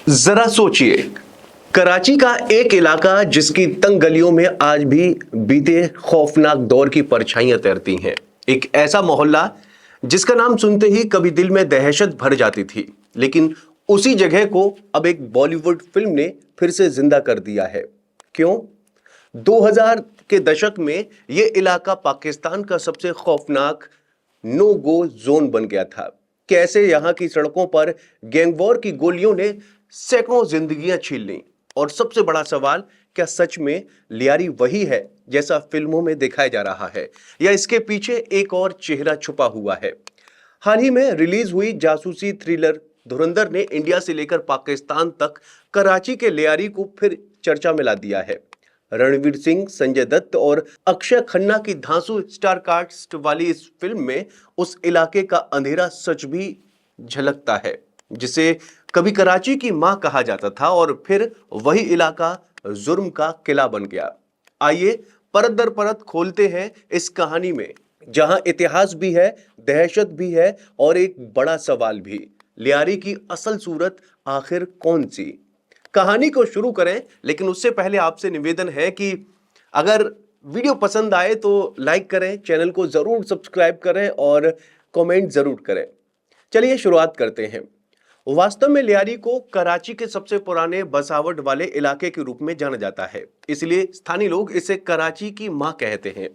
जरा सोचिए, कराची का एक इलाका जिसकी तंग गलियों में आज भी बीते खौफनाक दौर की परछाइयां तैरती हैं। एक ऐसा मोहल्ला जिसका नाम सुनते ही कभी दिल में दहशत भर जाती थी, लेकिन उसी जगह को अब एक बॉलीवुड फिल्म ने फिर से जिंदा कर दिया है। क्यों? 2000 के दशक में यह इलाका पाकिस्तान का सबसे खौफनाक नो गो जोन बन गया था। कैसे यहां की सड़कों पर गैंगवॉर की गोलियों ने सैकड़ों जिंदगियां छीन लीं। और सबसे बड़ा सवाल, क्या सच में लियारी वही है जैसा फिल्मों में दिखाया जा रहा है, या इसके पीछे एक और चेहरा छुपा हुआ है? हाल ही में रिलीज हुई जासूसी थ्रिलर धुरंधर ने इंडिया से लेकर पाकिस्तान तक कराची के लियारी को फिर चर्चा में ला दिया है। रणवीर सिंह, संजय दत्त और अक्षय खन्ना की धांसू स्टार कास्ट वाली इस फिल्म में उस इलाके का अंधेरा सच भी झलकता है, जिसे कभी कराची की मां कहा जाता था और फिर वही इलाका जुर्म का किला बन गया। आइए परत दर परत खोलते हैं इस कहानी में, जहां इतिहास भी है, दहशत भी है और एक बड़ा सवाल भी, लियारी की असल सूरत आखिर कौन सी? कहानी को शुरू करें, लेकिन उससे पहले आपसे निवेदन है कि अगर वीडियो पसंद आए तो लाइक करें, चैनल को जरूर सब्सक्राइब करें और कमेंट जरूर करें। चलिए शुरुआत करते हैं। वास्तव में लियारी को कराची के सबसे पुराने बसावट वाले इलाके के रूप में जाना जाता है, इसलिए स्थानीय लोग इसे कराची की मां कहते हैं।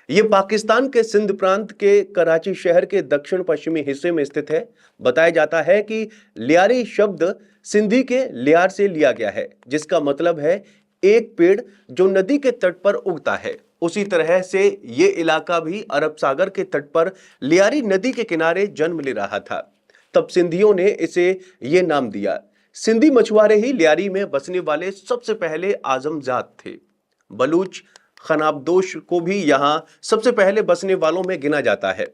यह पाकिस्तान के सिंध प्रांत के कराची शहर के दक्षिण पश्चिमी हिस्से में स्थित है। बताया जाता है कि लियारी शब्द सिंधी के लियार से लिया गया है, जिसका मतलब है एक पेड़ जो नदी के तट पर उगता है। उसी तरह से यह इलाका भी अरब सागर के तट पर लियारी नदी के किनारे जन्म ले रहा था। तब सिंधियों ने इसे यह नाम दिया। सिंधी मछुआरे ही लियारी में बसने वाले सबसे पहले आजमजात थे। बलूच खनाबदोश को भी यहां सबसे पहले बसने वालों में गिना जाता है।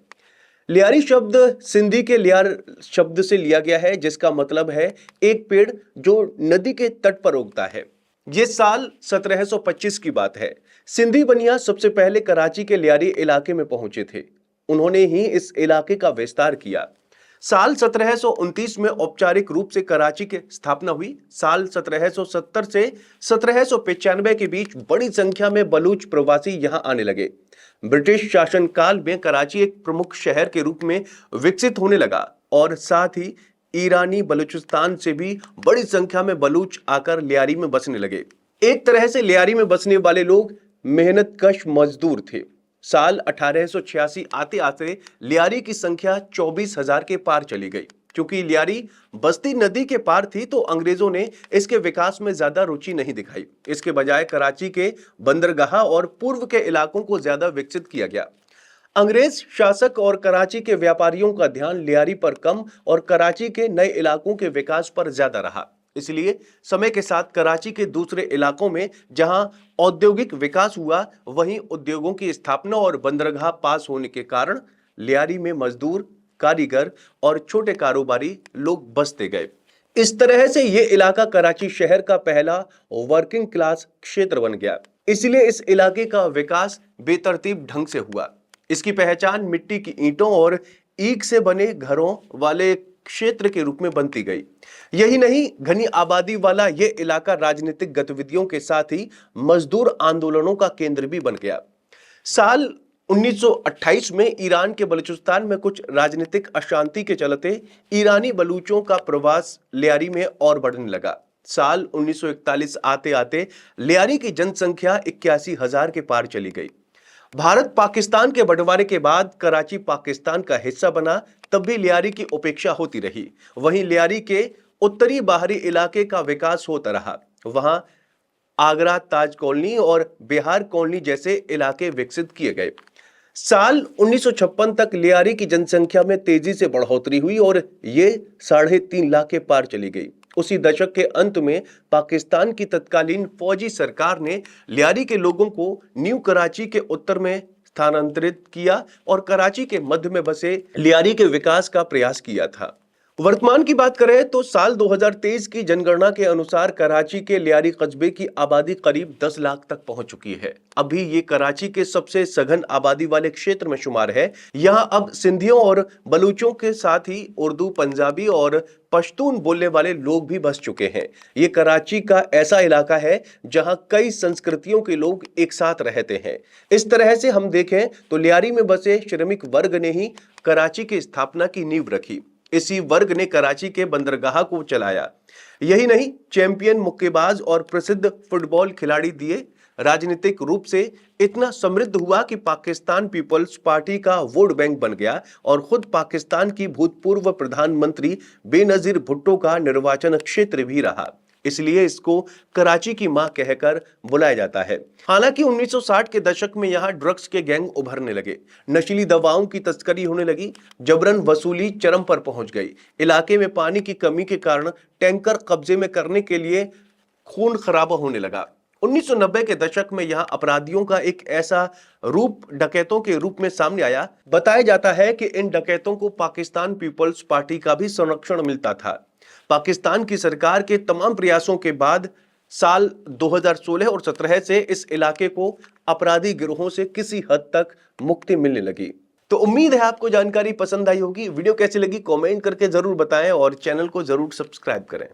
लियारी शब्द सिंधी के लियार शब्द से लिया गया है, जिसका मतलब है एक पेड़ जो नदी के तट पर उगता है। यह साल 1725 की बात है। सिंधी बनिया सबसे पहले कराची के लियारी इलाके में पहुंचे थे। उन्होंने ही इस इलाके का विस्तार किया। साल 1729 में औपचारिक रूप से कराची की स्थापना हुई। साल 1770 से 1795 के बीच बड़ी संख्या में बलूच प्रवासी यहां आने लगे। ब्रिटिश शासनकाल में कराची एक प्रमुख शहर के रूप में विकसित होने लगा और साथ ही ईरानी बलूचिस्तान से भी बड़ी संख्या में बलूच आकर लियारी में बसने लगे। एक तरह से लियारी में बसने वाले लोग मेहनतकश मजदूर थे। साल 1886 आते आते लियारी की संख्या 24,000 के पार चली गई। क्योंकि लियारी बस्ती नदी के पार थी, तो अंग्रेजों ने इसके विकास में ज्यादा रुचि नहीं दिखाई। इसके बजाय कराची के बंदरगाह और पूर्व के इलाकों को ज्यादा विकसित किया गया। अंग्रेज शासक और कराची के व्यापारियों का ध्यान लियारी पर कम और कराची के नए इलाकों के विकास पर ज्यादा रहा। इसलिए समय के साथ कराची के दूसरे इलाकों में जहां औद्योगिक विकास हुआ, वहीं उद्योगों की स्थापना और बंदरगाह पास होने के कारण लियारी में मजदूर, कारीगर और छोटे कारोबारी लोग बसते गए। इस तरह से यह इलाका कराची शहर का पहला वर्किंग क्लास क्षेत्र बन गया। इसलिए इस इलाके का विकास बेतरतीब ढंग से हुआ। इसकी पहचान मिट्टी की ईंटों और ईख से बने घरों वाले क्षेत्र के रूप में बनती गई। यही नहीं, घनी आबादी वाला यह इलाका राजनीतिक गतिविधियों के साथ ही मजदूर आंदोलनों का केंद्र भी बन गया। साल 1928 में ईरान के बलूचिस्तान में कुछ राजनीतिक अशांति के चलते ईरानी बलूचों का प्रवास लियारी में और बढ़ने लगा। साल 1941 आते आते लियारी की जनसंख्या 81,000 के पार चली गई। भारत पाकिस्तान के बंटवारे के बाद कराची पाकिस्तान का हिस्सा बना, तब भी लियारी की उपेक्षा होती रही। वहीं लियारी के उत्तरी बाहरी इलाके का विकास होता रहा। वहां आगरा ताज कॉलोनी और बिहार कॉलोनी जैसे इलाके विकसित किए गए। साल 1956 तक लियारी की जनसंख्या में तेजी से बढ़ोतरी हुई और ये 3.5 लाख के पार चली गई। उसी दशक के अंत में पाकिस्तान की तत्कालीन फौजी सरकार ने लियारी के लोगों को न्यू कराची के उत्तर में स्थानांतरित किया और कराची के मध्य में बसे लियारी के विकास का प्रयास किया था। वर्तमान की बात करें तो साल 2023 की जनगणना के अनुसार कराची के लियारी कस्बे की आबादी करीब 10 लाख तक पहुंच चुकी है। अभी ये कराची के सबसे सघन आबादी वाले क्षेत्र में शुमार है। यहां अब सिंधियों और बलूचों के साथ ही उर्दू, पंजाबी और पश्तून बोलने वाले लोग भी बस चुके हैं। ये कराची का ऐसा इलाका है जहां कई संस्कृतियों के लोग एक साथ रहते हैं। इस तरह से हम देखें तो लियारी में बसे श्रमिक वर्ग ने ही कराची की स्थापना की नींव रखी। इसी वर्ग ने कराची के बंदरगाह को चलाया। यही नहीं, चैंपियन मुक्केबाज और प्रसिद्ध फुटबॉल खिलाड़ी दिए राजनीतिक रूप से इतना समृद्ध हुआ कि पाकिस्तान पीपल्स पार्टी का वोट बैंक बन गया और खुद पाकिस्तान की भूतपूर्व प्रधानमंत्री बेनजीर भुट्टो का निर्वाचन क्षेत्र भी रहा। इसलिए इसको कराची की मां कहकर बुलाया जाता है। हालांकि 1960 के दशक में यहां ड्रग्स के गैंग उभरने लगे, नशीली दवाओं की तस्करी होने लगी, जबरन वसूली चरम पर पहुंच गई। इलाके में पानी की कमी के कारण टैंकर कब्जे में करने के लिए खून खराबा होने लगा। 1990 के दशक में यहां अपराधियों का एक ऐसा रूप डकैतों के रूप में सामने आया। बताया जाता है कि इन डकैतों को पाकिस्तान पीपल्स पार्टी का भी संरक्षण मिलता था। पाकिस्तान की सरकार के तमाम प्रयासों के बाद साल 2016 और 17 से इस इलाके को अपराधी गिरोहों से किसी हद तक मुक्ति मिलने लगी। तो उम्मीद है आपको जानकारी पसंद आई होगी। वीडियो कैसी लगी कमेंट करके जरूर बताएं और चैनल को जरूर सब्सक्राइब करें।